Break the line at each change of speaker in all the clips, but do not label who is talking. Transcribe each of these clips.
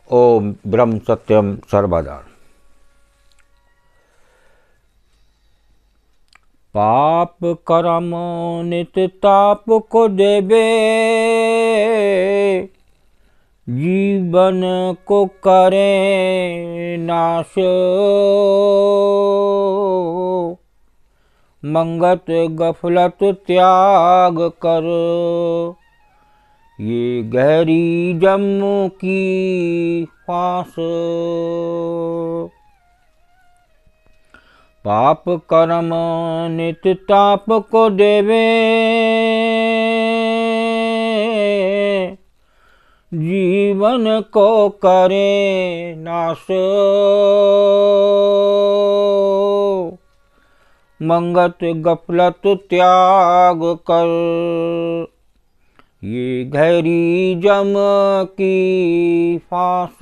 ओम ब्रह्म सत्यम सर्वदा। पाप कर्म नित ताप को देवे, जीवन को करे नाश। मंगत गफलत त्याग कर, ये गहरी जम्मू की फांस। पाप कर्म नित ताप को देवे, जीवन को करे नाश। मंगत गफलत त्याग कर, ये गहरी जम की फांस।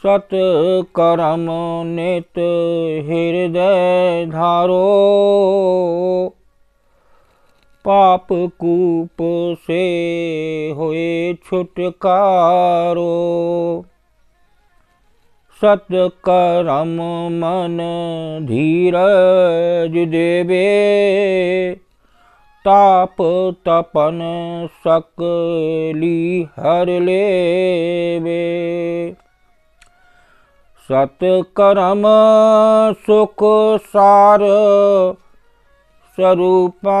सत कर्म नित हृदय धारो, पाप कूप से होए छुटकारो। सत कर्म मन धीरज देवे, ताप तपन सकली हर लेवे। सत कर्म सुख सार स्वरूपा,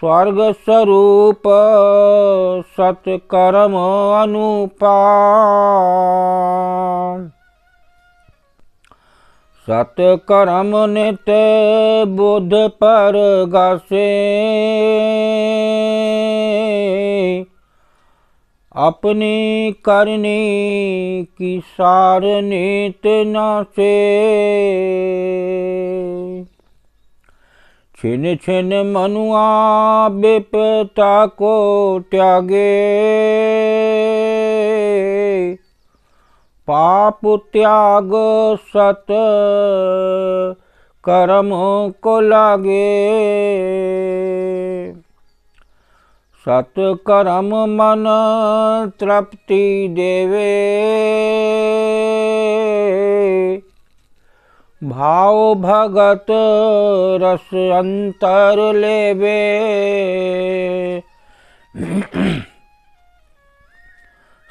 स्वर्ग स्वरूप सत्कर्म अनुपा। सत्कर्म नित बुध पर गासे, अपनी करनी की सार नित नासे। छिन छिन मनुआ विपता को त्यागे, पाप त्याग सत कर्म को लागे। सत कर्म मन तृप्ति देवे, भाव भगत रस अंतर लेवे।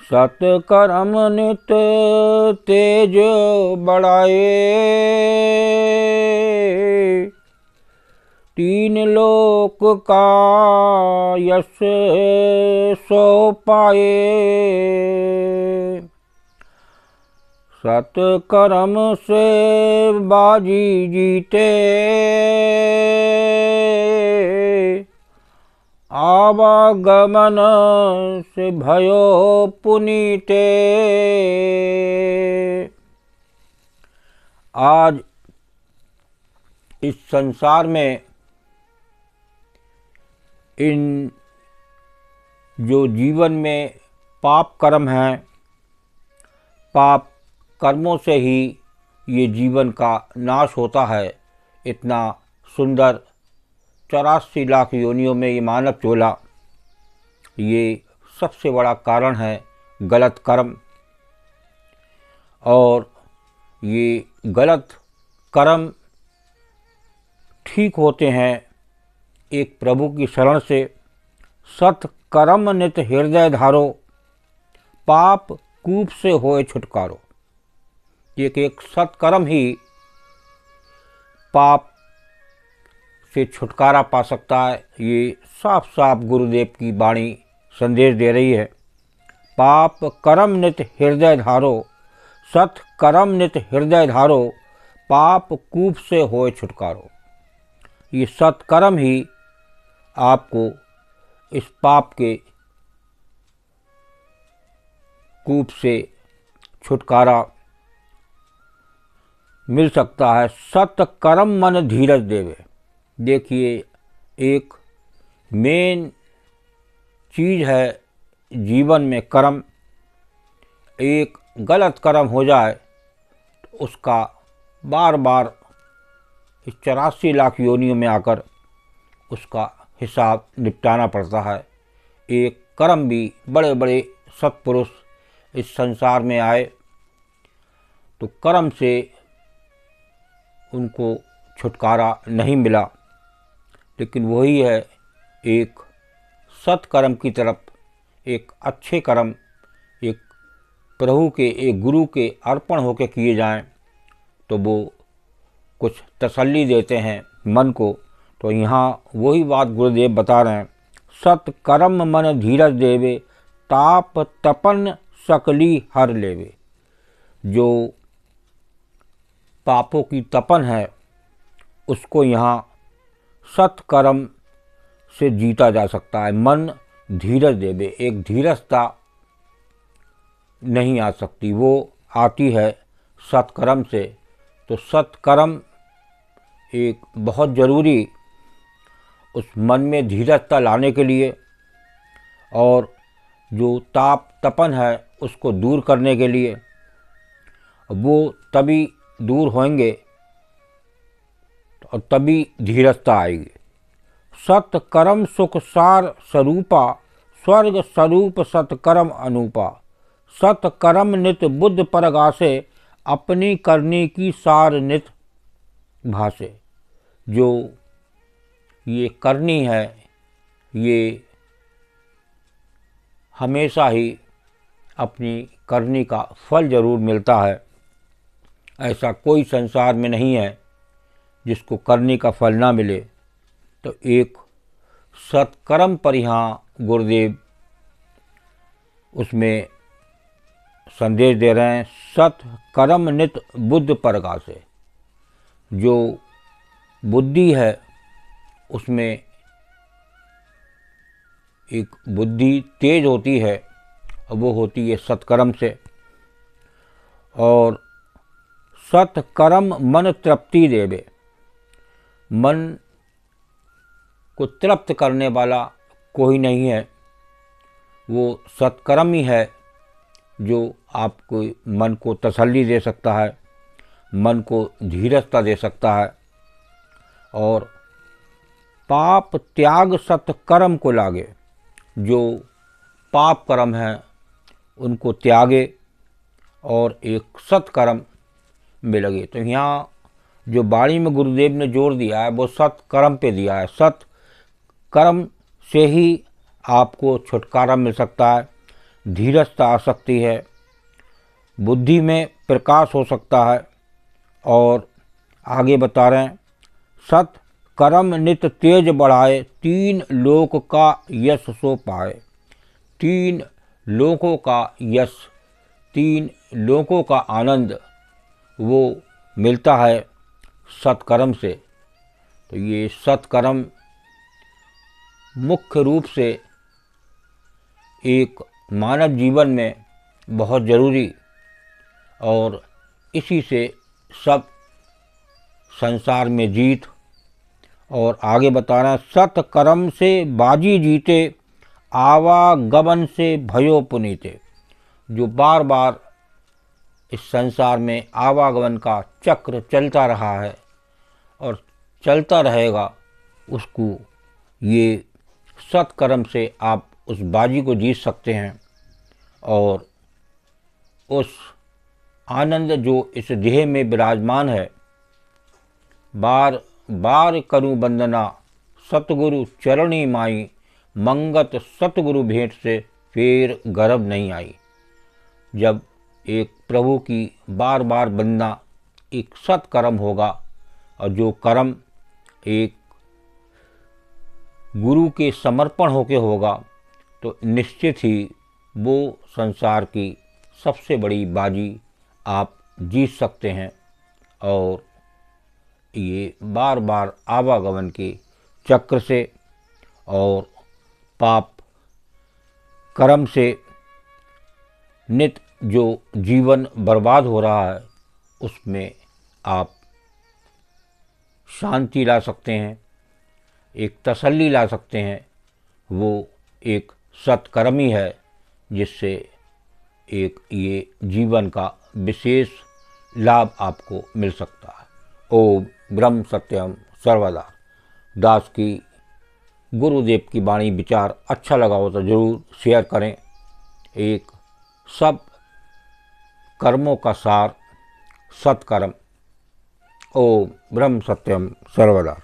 सत कर्म नित तेज बढ़ाए, तीन लोक का यश सो पाए। सत कर्म से बाजी जीते, आवागमन से भयो पुनीते। आज इस संसार में इन जो जीवन में पाप कर्म हैं, पाप कर्मों से ही ये जीवन का नाश होता है। इतना सुंदर 84 लाख योनियों में ये मानव चोला, ये सबसे बड़ा कारण है गलत कर्म। और ये गलत कर्म ठीक होते हैं एक प्रभु की शरण से। सत कर्म नित हृदय धारो, पाप कूप से होए छुटकारो। एक सत्कर्म ही पाप से छुटकारा पा सकता है। ये साफ साफ गुरुदेव की वाणी संदेश दे रही है। पाप कर्म नित हृदय धारो, सत कर्म नित हृदय धारो, पाप कूप से होए छुटकारो। ये सत्कर्म ही आपको इस पाप के कूप से छुटकारा मिल सकता है। सत्कर्म मन धीरज देवे। देखिए, एक मेन चीज़ है जीवन में कर्म। एक गलत कर्म हो जाए तो उसका बार बार इस 84 लाख योनियों में आकर उसका हिसाब निपटाना पड़ता है। एक कर्म भी, बड़े बड़े सत्पुरुष इस संसार में आए तो कर्म से उनको छुटकारा नहीं मिला, लेकिन वही है एक सत्कर्म की तरफ, एक अच्छे कर्म, एक प्रभु के, एक गुरु के अर्पण होकर किए जाएं तो वो कुछ तसल्ली देते हैं मन को। तो यहाँ वही बात गुरुदेव बता रहे हैं, सत्कर्म मन धीरज देवे, ताप तपन सकली हर लेवे। जो पापों की तपन है उसको यहाँ सत्कर्म से जीता जा सकता है। मन धीरज देवे, एक धीरजता नहीं आ सकती, वो आती है सत्कर्म से। तो सत्कर्म एक बहुत ज़रूरी, उस मन में धीरजता लाने के लिए और जो ताप तपन है उसको दूर करने के लिए, वो तभी दूर होंगे और तभी धीरजता आएगी। सत्कर्म सुख सार स्वरूपा, स्वर्ग स्वरूप सत्कर्म अनूपा। सत्कर्म नित बुद्ध परगासे, अपनी करनी की सार नित भासे। जो ये करनी है ये हमेशा ही अपनी करनी का फल जरूर मिलता है। ऐसा कोई संसार में नहीं है जिसको करने का फल ना मिले। तो एक सत्कर्म पर यहाँ गुरुदेव उसमें संदेश दे रहे हैं, सत्कर्म नित बुद्ध परगासे। जो बुद्धि है उसमें एक बुद्धि तेज होती है और वो होती है सत्कर्म से। और सत्कर्म मन तृप्ति देवे, मन को तृप्त करने वाला कोई नहीं है, वो सत्कर्म ही है जो आपको मन को तसल्ली दे सकता है, मन को धीरजता दे सकता है। और पाप त्याग सत्कर्म को लागे, जो पाप कर्म है उनको त्यागे और एक सत्कर्म में लगे। तो यहाँ जो वाणी में गुरुदेव ने जोर दिया है वो सत्कर्म पे दिया है। सत्कर्म से ही आपको छुटकारा मिल सकता है, धीरजता आ सकती है, बुद्धि में प्रकाश हो सकता है। और आगे बता रहे हैं, सत्कर्म नित तेज बढ़ाए, तीन लोक का यश सो पाए। तीन लोकों का यश, तीन लोकों का आनंद वो मिलता है सत्कर्म से। तो ये सत्कर्म मुख्य रूप से एक मानव जीवन में बहुत ज़रूरी, और इसी से सब संसार में जीत। और आगे बता रहे हैं, सत्कर्म से बाजी जीते, आवागमन से भयो पुनीते। जो बार बार इस संसार में आवागमन का चक्र चलता रहा है और चलता रहेगा, उसको ये सत्कर्म से आप उस बाजी को जीत सकते हैं। और उस आनंद जो इस देह में विराजमान है, बार बार करूं वंदना, सतगुरु चरणी माई, मंगत सतगुरु भेंट से फेर गर्भ नहीं आई। जब एक प्रभु की बार बार वंदना एक सत्कर्म होगा, और जो कर्म एक गुरु के समर्पण होके होगा, तो निश्चित ही वो संसार की सबसे बड़ी बाजी आप जीत सकते हैं। और ये बार बार आवागमन के चक्र से और पाप कर्म से नित जो जीवन बर्बाद हो रहा है, उसमें आप शांति ला सकते हैं, एक तसल्ली ला सकते हैं। वो एक सत्कर्म ही है जिससे एक ये जीवन का विशेष लाभ आपको मिल सकता है। ओम ब्रह्म सत्यम सर्वदा। दास की गुरुदेव की वाणी विचार अच्छा लगा हो तो ज़रूर शेयर करें। एक सब कर्मों का सार सत्कर्म। ओम ब्रह्म सत्यम सर्वदा।